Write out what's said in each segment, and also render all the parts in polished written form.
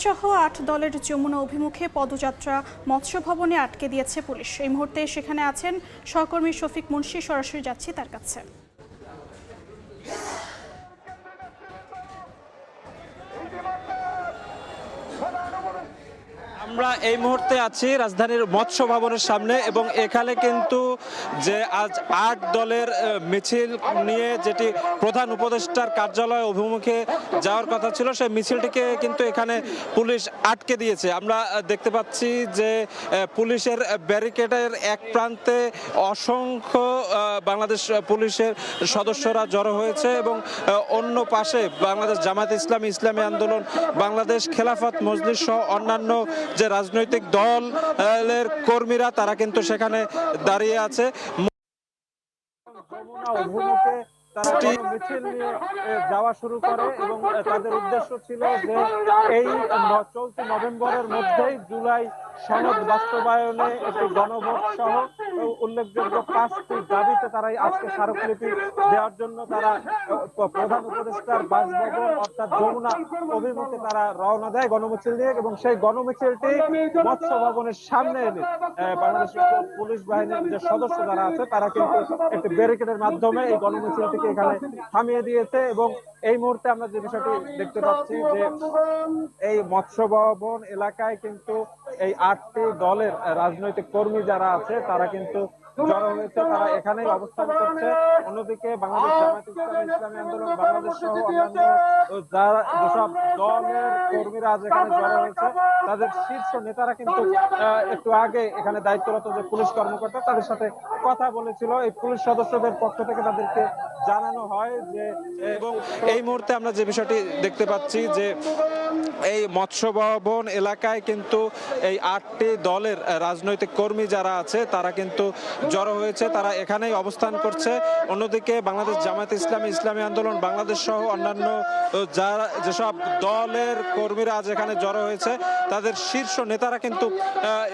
সহ ৮ দলের যমুনা অভিমুখে পদযাত্রা মৎস্য ভবনে আটকে দিয়েছে পুলিশ। এই মুহূর্তে সেখানে আছেন সহকর্মী শফিক মুন্সি, সরাসরি যাচ্ছি তার কাছে। আমরা এই মুহূর্তে আছি রাজধানীর মৎস্য ভবনের সামনে এবং এখানে কিন্তু যে আজ ৮ দলের মিছিল নিয়ে যেটি প্রধান উপদেষ্টার কার্যালয় অভিমুখে যাওয়ার কথা ছিল সেই মিছিলটিকে কিন্তু এখানে পুলিশ আটকে দিয়েছে। আমরা দেখতে পাচ্ছি যে পুলিশের ব্যারিকেডের এক প্রান্তে অসংখ্য বাংলাদেশ পুলিশের সদস্যরা জড়ো হয়েছে এবং অন্য পাশে বাংলাদেশ জামায়াতে ইসলামী, ইসলামী আন্দোলন বাংলাদেশ, খেলাফত মজলিস সহ অন্যান্য যে রাজনৈতিক দলের কর্মীরা তারা কিন্তু সেখানে দাঁড়িয়ে আছে। যমুনা অভিমুখে তারা মিছিল নিয়ে যাওয়া শুরু করে এবং তাদের উদ্দেশ্য ছিল যে এই চলতি নভেম্বরের মধ্যেই জুলাই সনদ বাস্তবায়নে একটি গণভোট সহ উল্লেখযোগ্য 5টি দাবিতে তারাই আজকে স্মারকলিপি দেওয়ার জন্য তারা প্রধান উপদেষ্টার বাসভবন অর্থাৎ যমুনা অভিমুখে তারা রওনা দেয় গণমিছিল নিয়ে এবং সেই গণমিছিলটি মৎস্য ভবনের সামনে এনে বাংলাদেশ পুলিশ বাহিনীর যে সদস্য যারা আছে তারা কিন্তু একটি ব্যারিকেডের মাধ্যমে এই গণমিছিলটিকে এখানে থামিয়ে দিয়েছে। এবং এই মুহূর্তে আমরা যে বিষয়টি দেখতে পাচ্ছি যে এই মৎস্য ভবন এলাকায় কিন্তু এই 8টি দলের রাজনৈতিক কর্মী যারা আছে তারা কিন্তু জড়ো হয়েছে, তারা এখানেই অবস্থান করছে। অন্যদিকে বাংলাদেশ জামায়াতে ইসলামী, ইসলামী আন্দোলন বাংলাদেশ সহ অন্যান্য যারা যেসব দলের কর্মীরা আজ এখানে জড়ো হয়েছে তাদের শীর্ষ নেতারা কিন্তু একটু আগে এখানে দায়িত্বরত যে পুলিশ কর্মকর্তা তাদের সাথে কথা বলেছিল। এই পুলিশ সদস্যদের পক্ষ থেকে তাদেরকে জানানো হয় যে এবং এই মুহূর্তে আমরা যে বিষয়টি দেখতে পাচ্ছি যে এই মৎস্য ভবন এলাকায় কিন্তু এই 8টি দলের রাজনৈতিক কর্মী যারা আছে তারা কিন্তু জড়ো হয়েছে, তারা এখানেই অবস্থান করছে। অন্যদিকে বাংলাদেশ জামায়াতে ইসলামী, ইসলামী আন্দোলন বাংলাদেশ সহ অন্যান্য যারা যেসব দলের কর্মীরা আজ এখানে জড়ো হয়েছে তাদের শীর্ষ নেতারা কিন্তু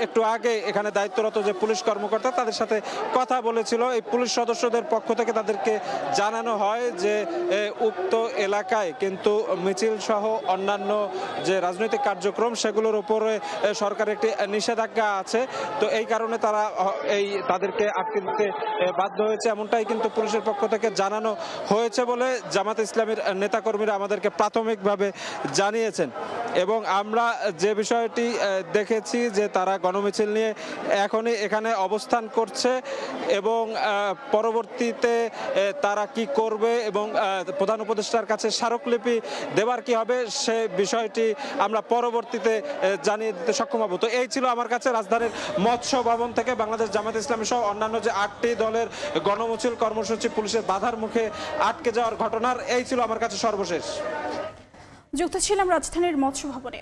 একটু আগে এখানে দায়িত্বরত যে পুলিশ কর্মকর্তা তাদের সাথে কথা বলেছিল। এই পুলিশ সদস্যদের পক্ষ থেকে তাদেরকে জানানো হয় যে উক্ত এলাকায় কিন্তু মিছিল সহ অন্যান্য যে রাজনৈতিক কার্যক্রম সেগুলোর উপরে সরকারের একটি নিষেধাজ্ঞা আছে, তো এই কারণে তারা তাদেরকে আটকে দিতে বাধ্য হয়েছে, এমনটাই কিন্তু পুলিশের পক্ষ থেকে জানানো হয়েছে বলে জামায়াতে ইসলামীর নেতাকর্মীরা আমাদেরকে প্রাথমিকভাবে জানিয়েছেন। এবং আমরা যে বিষয়টি দেখেছি যে তারা গণমিছিল নিয়ে এখনই এখানে অবস্থান করছে এবং পরবর্তীতে তারা কি করবে এবং প্রধান উপদেষ্টার কাছে স্মারকলিপি দেবার কি হবে সে বিষয়টি আমরা পরবর্তীতে জানিয়ে দিতে সক্ষম হব। তো এই ছিল আমার কাছে রাজধানীর মৎস্য ভবন থেকে বাংলাদেশ জামায়াতে ইসলামী সহ অন্যান্য যে 8টি দলের গণমিছিল কর্মসূচি পুলিশের বাধার মুখে আটকে যাওয়ার ঘটনার এই ছিল আমার কাছে সর্বশেষ। যুক্ত ছিলাম রাজধানীর মৎস্য ভবনে।